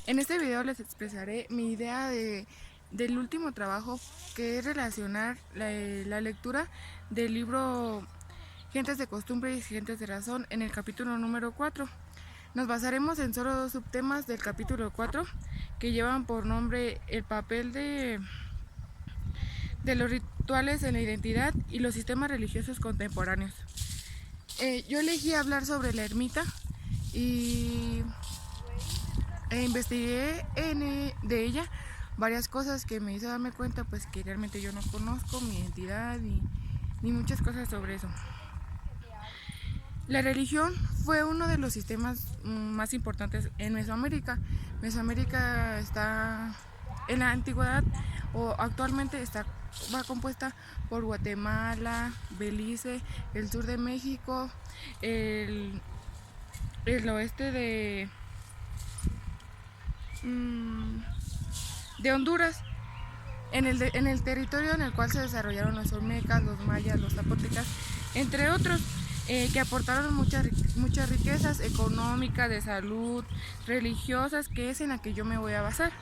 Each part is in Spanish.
En este video les expresaré mi idea del último trabajo, que es relacionar la lectura del libro Gentes de Costumbre y Gentes de Razón en el capítulo número 4. Nos basaremos en solo dos subtemas del capítulo 4 que llevan por nombre el papel de los rituales en la identidad y los sistemas religiosos contemporáneos. Yo elegí hablar sobre la ermita y investigué de ella varias cosas que me hizo darme cuenta pues que realmente yo no conozco mi identidad ni muchas cosas sobre eso. La religión fue uno de los sistemas más importantes en Mesoamérica. Mesoamérica está en la antigüedad o actualmente va compuesta por Guatemala, Belice, el sur de México, el oeste de Honduras, en el territorio en el cual se desarrollaron los olmecas, los mayas, los zapotecas, entre otros, que aportaron muchas riquezas económicas, de salud, religiosas, que es en la que yo me voy a basar.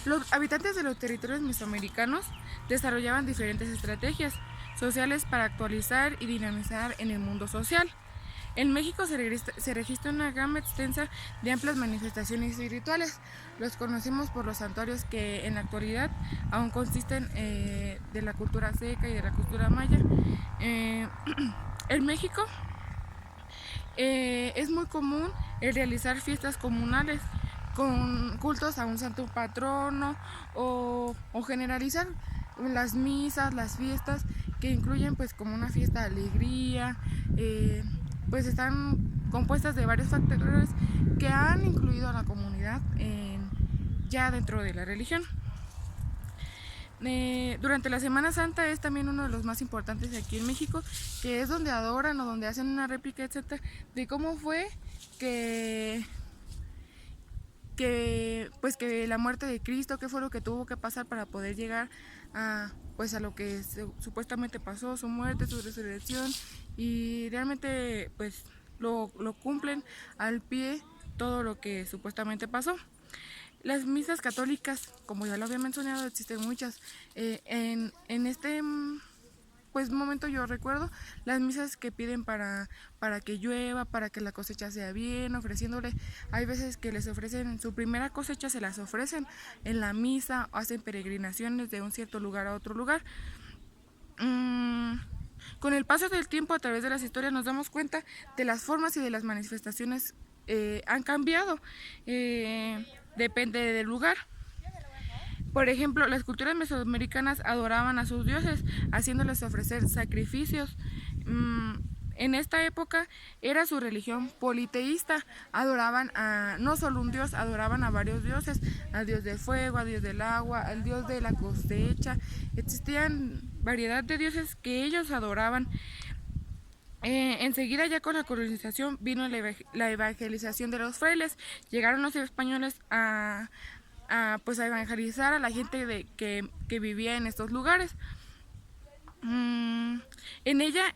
Los habitantes de los territorios mesoamericanos desarrollaban diferentes estrategias sociales para actualizar y dinamizar en el mundo social. En México se registra una gama extensa de amplias manifestaciones y rituales. Los conocemos por los santuarios que en la actualidad aún consisten de la cultura azteca y de la cultura maya. En México es muy común el realizar fiestas comunales con cultos a un santo patrono o generalizar las misas, las fiestas que incluyen pues como una fiesta de alegría, pues están compuestas de varios factores que han incluido a la comunidad ya dentro de la religión. Durante la Semana Santa es también uno de los más importantes aquí en México, que es donde adoran o donde hacen una réplica, etcétera, de cómo fue que la muerte de Cristo, qué fue lo que tuvo que pasar para poder llegar a lo que supuestamente pasó, su muerte, su resurrección, y realmente pues lo cumplen al pie todo lo que supuestamente pasó. Las misas católicas, como ya lo había mencionado, existen muchas. En este pues momento yo recuerdo las misas que piden para que llueva, para que la cosecha sea bien, ofreciéndole, hay veces que les ofrecen su primera cosecha, se las ofrecen en la misa, o hacen peregrinaciones de un cierto lugar a otro lugar. Con el paso del tiempo, a través de las historias, nos damos cuenta de las formas y de las manifestaciones han cambiado, depende del lugar. Por ejemplo, las culturas mesoamericanas adoraban a sus dioses, haciéndoles ofrecer sacrificios. En esta época era su religión politeísta, adoraban a no solo un dios, adoraban a varios dioses, al dios del fuego, al dios del agua, al dios de la cosecha. Existían variedad de dioses que ellos adoraban. Enseguida, ya con la colonización, vino la evangelización de los frailes. Llegaron los españoles a evangelizar a la gente que vivía en estos lugares. En ella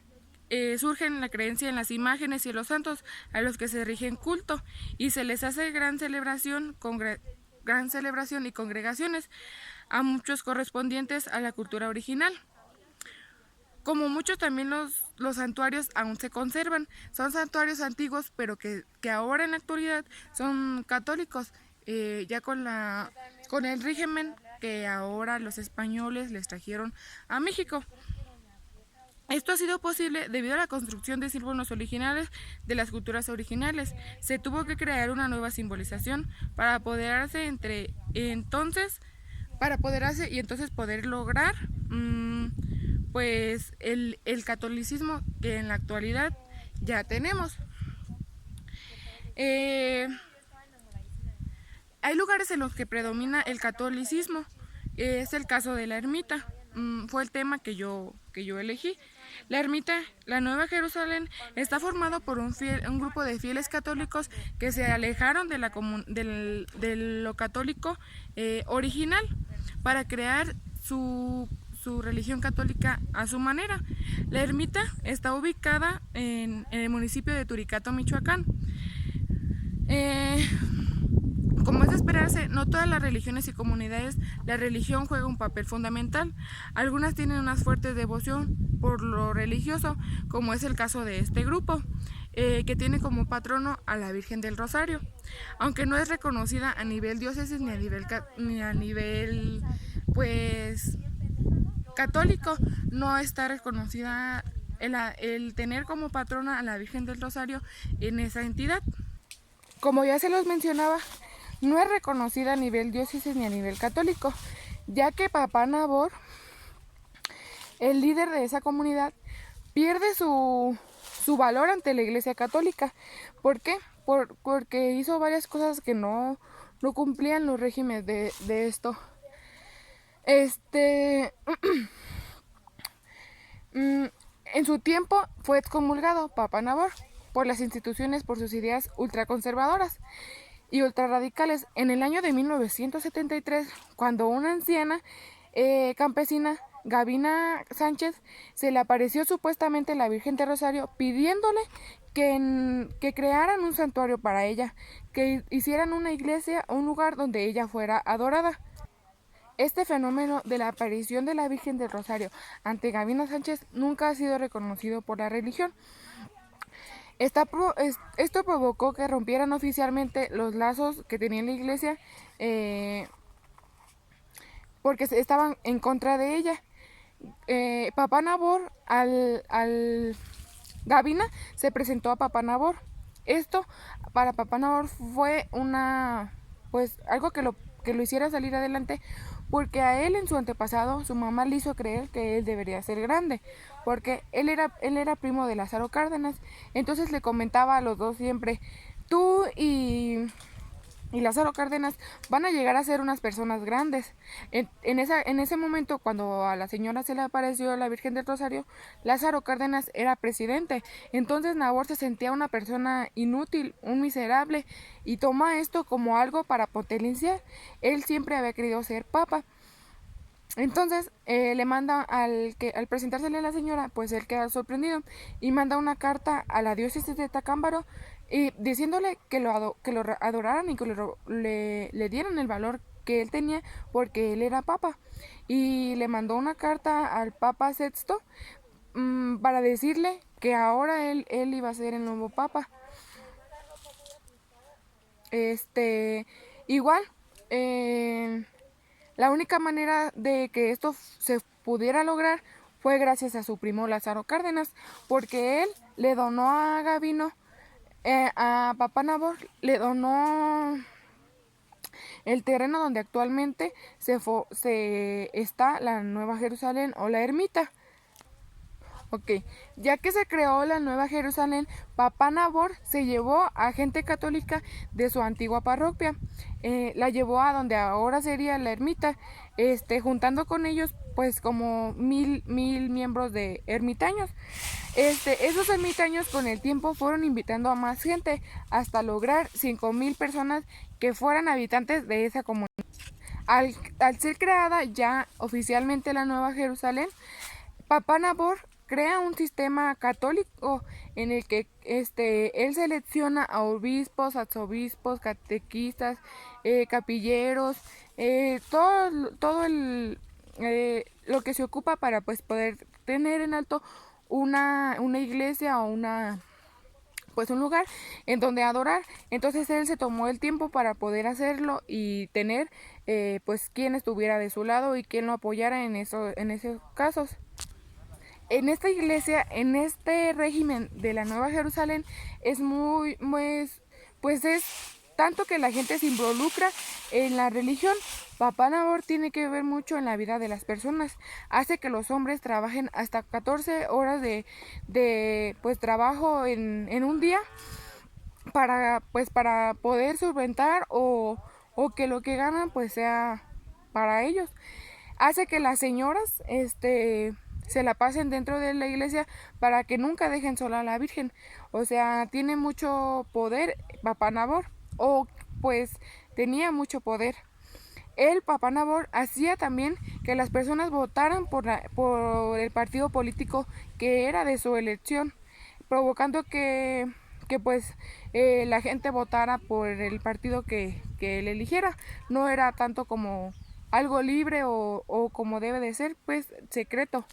surgen la creencia en las imágenes y en los santos a los que se rigen culto, y se les hace gran celebración y congregaciones, a muchos correspondientes a la cultura original. Como muchos, también los santuarios aún se conservan. Son santuarios antiguos, pero que ahora en la actualidad son católicos, ya con el régimen que ahora los españoles les trajeron a México. Esto ha sido posible debido a la construcción de símbolos originales de las culturas originales. Se tuvo que crear una nueva simbolización para apoderarse y entonces poder lograr pues el catolicismo que en la actualidad ya tenemos. Hay lugares en los que predomina el catolicismo. Es el caso de la ermita. Fue el tema que yo elegí. La ermita, la Nueva Jerusalén, está formado por un grupo de fieles católicos que se alejaron de lo católico original para crear su religión católica a su manera. La ermita está ubicada en el municipio de Turicato, Michoacán. Como es de esperarse, no todas las religiones y comunidades la religión juega un papel fundamental. Algunas tienen una fuerte devoción por lo religioso, como es el caso de este grupo, que tiene como patrono a la Virgen del Rosario, aunque no es reconocida a nivel diócesis ni a nivel pues católico, no está reconocida el tener como patrona a la Virgen del Rosario en esa entidad. Como ya se los mencionaba, no es reconocida a nivel diócesis ni a nivel católico, ya que Papá Nabor, el líder de esa comunidad, pierde su valor ante la Iglesia Católica. ¿Por qué? Porque hizo varias cosas que no cumplían los regímenes de esto. En su tiempo fue excomulgado Papá Nabor por las instituciones por sus ideas ultraconservadoras y ultrarradicales en el año de 1973, cuando una anciana campesina, Gavina Sánchez, se le apareció supuestamente la Virgen de Rosario pidiéndole que crearan un santuario para ella, que hicieran una iglesia, un lugar donde ella fuera adorada. Este fenómeno de la aparición de la Virgen del Rosario ante Gavina Sánchez nunca ha sido reconocido por la religión. Esto provocó que rompieran oficialmente los lazos que tenía la iglesia porque estaban en contra de ella. Papá Nabor, al Gavina se presentó a Papá Nabor. Esto para Papá Nabor fue algo que lo hiciera salir adelante, porque a él en su antepasado su mamá le hizo creer que él debería ser grande, porque él era primo de Lázaro Cárdenas. Entonces le comentaba a los dos siempre: tú y Lázaro Cárdenas van a llegar a ser unas personas grandes. En ese momento, cuando a la señora se le apareció la Virgen del Rosario, Lázaro Cárdenas era presidente. Entonces Nabor se sentía una persona inútil, un miserable, y toma esto como algo para potenciar. Él siempre había querido ser papa. Entonces le manda al presentársele a la señora, pues él queda sorprendido y manda una carta a la diócesis de Tacámbaro y diciéndole que lo adoraran y que le dieran el valor que él tenía, porque él era papa. Y le mandó una carta al Papa Sexto para decirle que ahora él iba a ser el nuevo papa. Igual, la única manera de que esto se pudiera lograr fue gracias a su primo Lázaro Cárdenas, porque él le donó a Gavino, a Papá Nabor, le donó el terreno donde actualmente está la Nueva Jerusalén o la ermita. Ok, ya que se creó la Nueva Jerusalén, Papá Nabor se llevó a gente católica de su antigua parroquia, la llevó a donde ahora sería la ermita, juntando con ellos pues como mil miembros de ermitaños. Esos ermitaños con el tiempo fueron invitando a más gente hasta lograr 5,000 personas que fueran habitantes de esa comunidad. Al ser creada ya oficialmente la Nueva Jerusalén, Papá Nabor crea un sistema católico en el que él selecciona a obispos, arzobispos, catequistas, capilleros, todo lo que se ocupa para pues poder tener en alto una iglesia o un lugar en donde adorar. Entonces él se tomó el tiempo para poder hacerlo y tener pues quien estuviera de su lado y quien lo apoyara en esos casos. En esta iglesia, en este régimen de la Nueva Jerusalén, es es tanto que la gente se involucra en la religión. Papá Nabor tiene que ver mucho en la vida de las personas. Hace que los hombres trabajen hasta 14 horas de trabajo en un día para poder solventar o que lo que ganan pues sea para ellos. Hace que las señoras se la pasen dentro de la iglesia para que nunca dejen sola a la Virgen. O sea, tiene mucho poder Papá Nabor, o pues tenía mucho poder. El Papá Nabor hacía también que las personas votaran por el partido político que era de su elección, provocando que la gente votara por el partido que que él eligiera. No era tanto como algo libre o como debe de ser, pues secreto.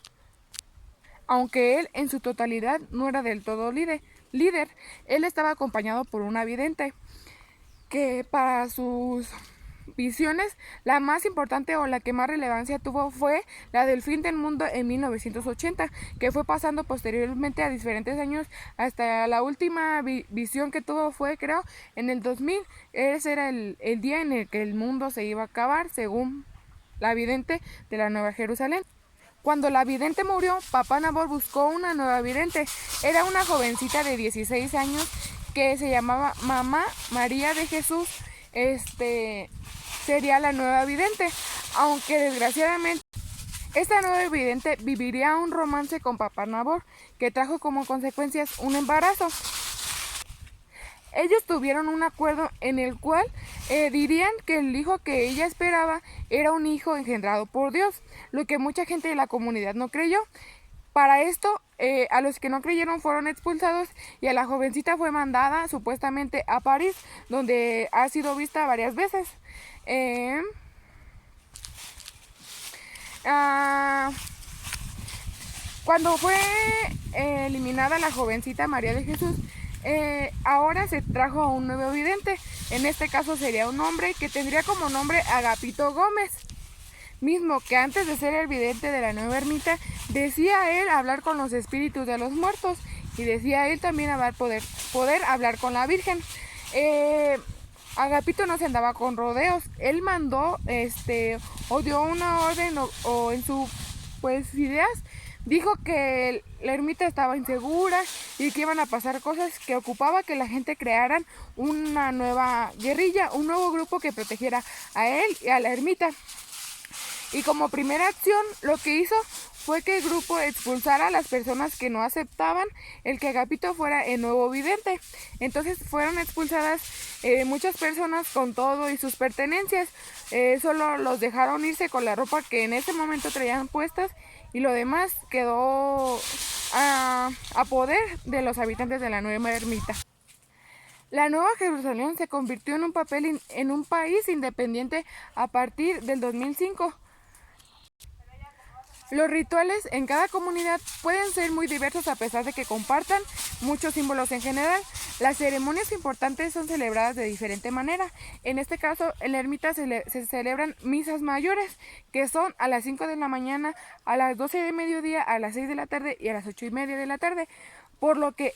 Aunque él en su totalidad no era del todo líder, él estaba acompañado por una vidente que para sus visiones la más importante o la que más relevancia tuvo fue la del fin del mundo en 1980, que fue pasando posteriormente a diferentes años hasta la última visión que tuvo fue, creo, en el 2000. Ese era el día en el que el mundo se iba a acabar, según la vidente de la Nueva Jerusalén. Cuando la vidente murió, Papá Nabor buscó una nueva vidente. Era una jovencita de 16 años que se llamaba Mamá María de Jesús. Sería la nueva vidente, aunque desgraciadamente esta nueva vidente viviría un romance con Papá Nabor que trajo como consecuencias un embarazo. Ellos tuvieron un acuerdo en el cual dirían que el hijo que ella esperaba era un hijo engendrado por Dios, lo que mucha gente de la comunidad no creyó. Para esto, a los que no creyeron fueron expulsados y a la jovencita fue mandada supuestamente a París, donde ha sido vista varias veces. Cuando fue eliminada la jovencita María de Jesús, ahora se trajo a un nuevo vidente. En este caso sería un hombre que tendría como nombre Agapito Gómez, mismo que antes de ser el vidente de la nueva ermita, decía él hablar con los espíritus de los muertos y decía él también poder hablar con la Virgen. Agapito no se andaba con rodeos, él mandó o dio una orden o en sus ideas. Dijo que la ermita estaba insegura y que iban a pasar cosas, que ocupaba que la gente crearan una nueva guerrilla, un nuevo grupo que protegiera a él y a la ermita. Y como primera acción, lo que hizo fue que el grupo expulsara a las personas que no aceptaban el que Agapito fuera el nuevo vidente. Entonces fueron expulsadas muchas personas con todo y sus pertenencias. Solo los dejaron irse con la ropa que en ese momento traían puestas y lo demás quedó a poder de los habitantes de la nueva ermita. La Nueva Jerusalén se convirtió en un país independiente a partir del 2005. Los rituales en cada comunidad pueden ser muy diversos a pesar de que compartan muchos símbolos en general. Las ceremonias importantes son celebradas de diferente manera. En este caso, en la ermita se celebran misas mayores, que son a las 5 de la mañana, a las 12 de mediodía, a las 6 de la tarde y a las 8:30 de la tarde. Por lo que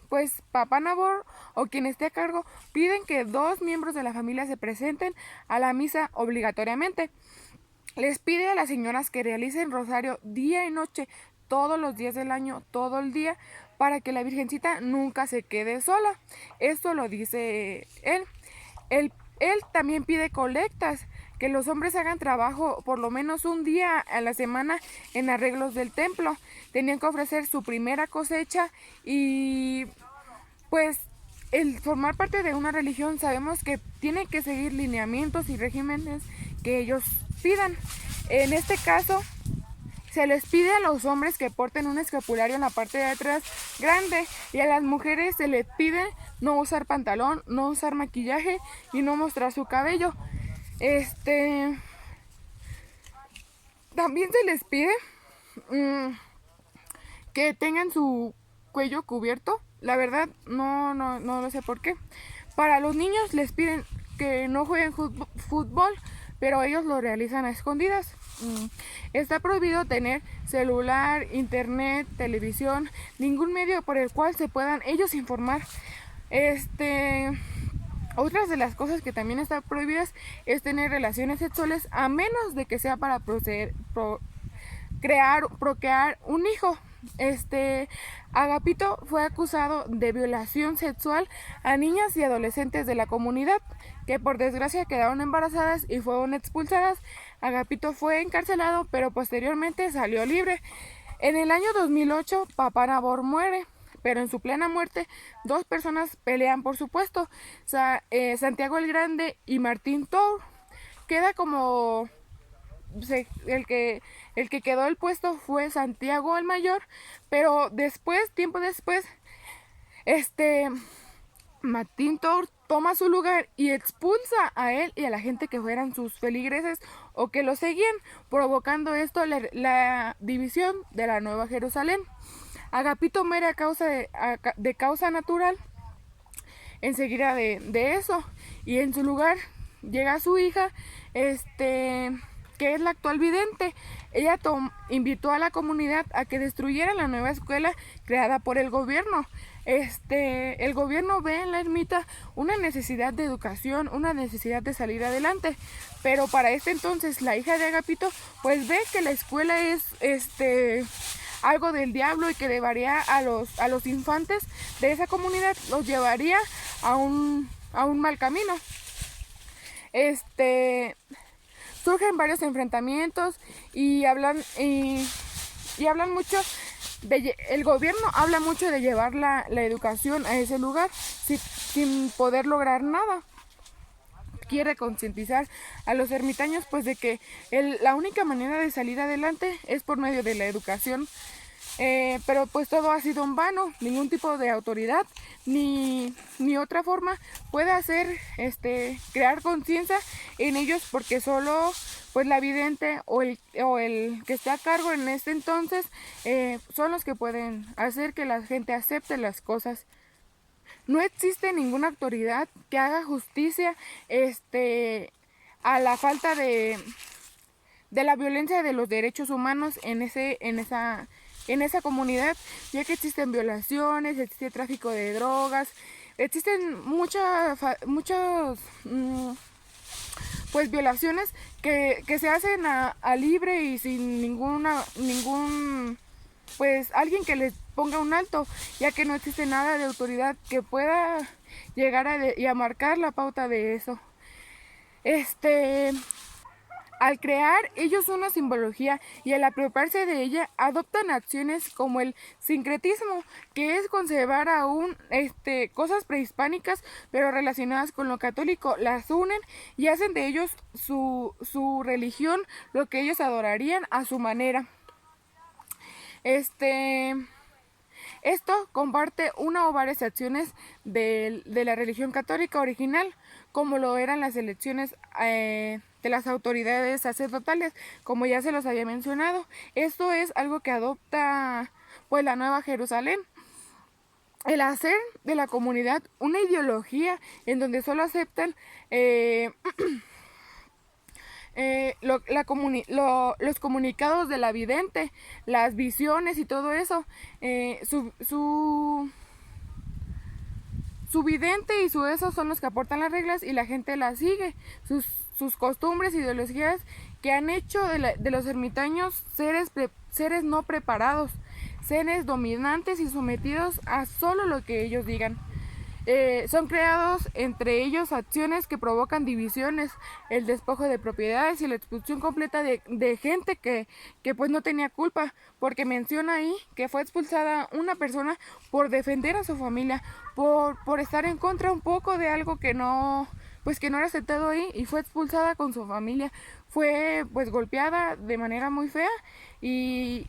pues Papá Nabor o quien esté a cargo piden que 2 miembros de la familia se presenten a la misa obligatoriamente. Les pide a las señoras que realicen rosario día y noche, todos los días del año, todo el día, para que la Virgencita nunca se quede sola. Esto lo dice él. Él también pide colectas, que los hombres hagan trabajo por lo menos un día a la semana en arreglos del templo. Tenían que ofrecer su primera cosecha y pues el formar parte de una religión sabemos que tiene que seguir lineamientos y regímenes que ellos pidan. En este caso, se les pide a los hombres que porten un escapulario en la parte de atrás grande y a las mujeres se les pide no usar pantalón, no usar maquillaje y no mostrar su cabello. También se les pide que tengan su cuello cubierto. La verdad no lo sé por qué. Para los niños les piden que no jueguen fútbol, pero ellos lo realizan a escondidas. Está prohibido tener celular, internet, televisión, ningún medio por el cual se puedan ellos informar. Otras de las cosas que también están prohibidas es tener relaciones sexuales a menos de que sea para procrear un hijo. Agapito fue acusado de violación sexual a niñas y adolescentes de la comunidad, que por desgracia quedaron embarazadas y fueron expulsadas. Agapito fue encarcelado, pero posteriormente salió libre. En el año 2008, Papá Nabor muere, pero en su plena muerte, 2 personas pelean por su puesto, Santiago el Grande y Martín Tour. Queda como el que quedó el puesto fue Santiago el Mayor, pero tiempo después, Matintor toma su lugar y expulsa a él y a la gente que fueran sus feligreses o que lo seguían, provocando esto la división de la Nueva Jerusalén. Agapito muere a causa de causa natural enseguida de eso, y en su lugar llega su hija, que es la actual vidente. Ella invitó a la comunidad a que destruyeran la nueva escuela creada por el gobierno. El gobierno ve en la ermita una necesidad de educación, una necesidad de salir adelante, pero para este entonces la hija de Agapito pues ve que la escuela es algo del diablo y que llevaría a los infantes de esa comunidad, los llevaría a un mal camino. Surgen varios enfrentamientos y hablan mucho el gobierno habla mucho de llevar la educación a ese lugar sin poder lograr nada. Quiere concientizar a los ermitaños pues de que la única manera de salir adelante es por medio de la educación, pero pues todo ha sido en vano. Ningún tipo de autoridad ni otra forma puede hacer crear conciencia en ellos, porque solo pues la vidente o el que esté a cargo en este entonces son los que pueden hacer que la gente acepte las cosas. No existe ninguna autoridad que haga justicia a la falta de la violencia de los derechos humanos en esa comunidad, ya que existen violaciones, existe tráfico de drogas, existen muchas pues violaciones que se hacen a libre y sin ningún pues alguien que les ponga un alto, ya que no existe nada de autoridad que pueda llegar a marcar la pauta de eso. Al crear ellos una simbología y al apropiarse de ella, adoptan acciones como el sincretismo, que es conservar aún cosas prehispánicas pero relacionadas con lo católico, las unen y hacen de ellos su religión, lo que ellos adorarían a su manera. Esto comparte una o varias acciones de la religión católica original, como lo eran las elecciones de las autoridades sacerdotales, como ya se los había mencionado. Esto es algo que adopta pues la Nueva Jerusalén. El hacer de la comunidad una ideología en donde solo aceptan los comunicados de la vidente, las visiones y todo eso. Su vidente y su eso son los que aportan las reglas y la gente las sigue. Sus costumbres, ideologías que han hecho de los ermitaños seres no preparados, seres dominantes y sometidos a solo lo que ellos digan. Son creados entre ellos acciones que provocan divisiones, el despojo de propiedades y la expulsión completa de gente que pues no tenía culpa, porque menciona ahí que fue expulsada una persona por defender a su familia, por estar en contra un poco de algo que no era aceptado ahí, y fue expulsada con su familia. Fue pues golpeada de manera muy fea y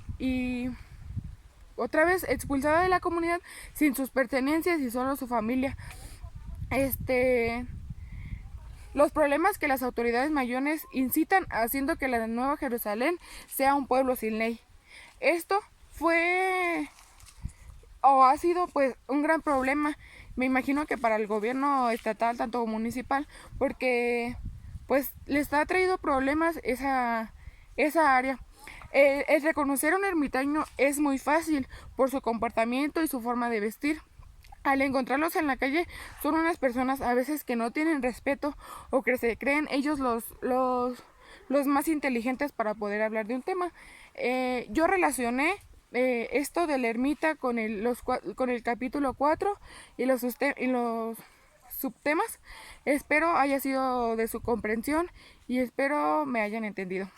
otra vez expulsada de la comunidad sin sus pertenencias y solo su familia. Los problemas que las autoridades mayores incitan haciendo que la Nueva Jerusalén sea un pueblo sin ley. Esto fue o ha sido pues un gran problema, me imagino que para el gobierno estatal tanto como municipal, porque pues les ha traído problemas esa área. El reconocer a un ermitaño es muy fácil por su comportamiento y su forma de vestir. Al encontrarlos en la calle son unas personas a veces que no tienen respeto o que se creen ellos los más inteligentes para poder hablar de un tema. Yo relacioné esto de la ermita con el capítulo 4 y los subtemas. Espero haya sido de su comprensión y espero me hayan entendido.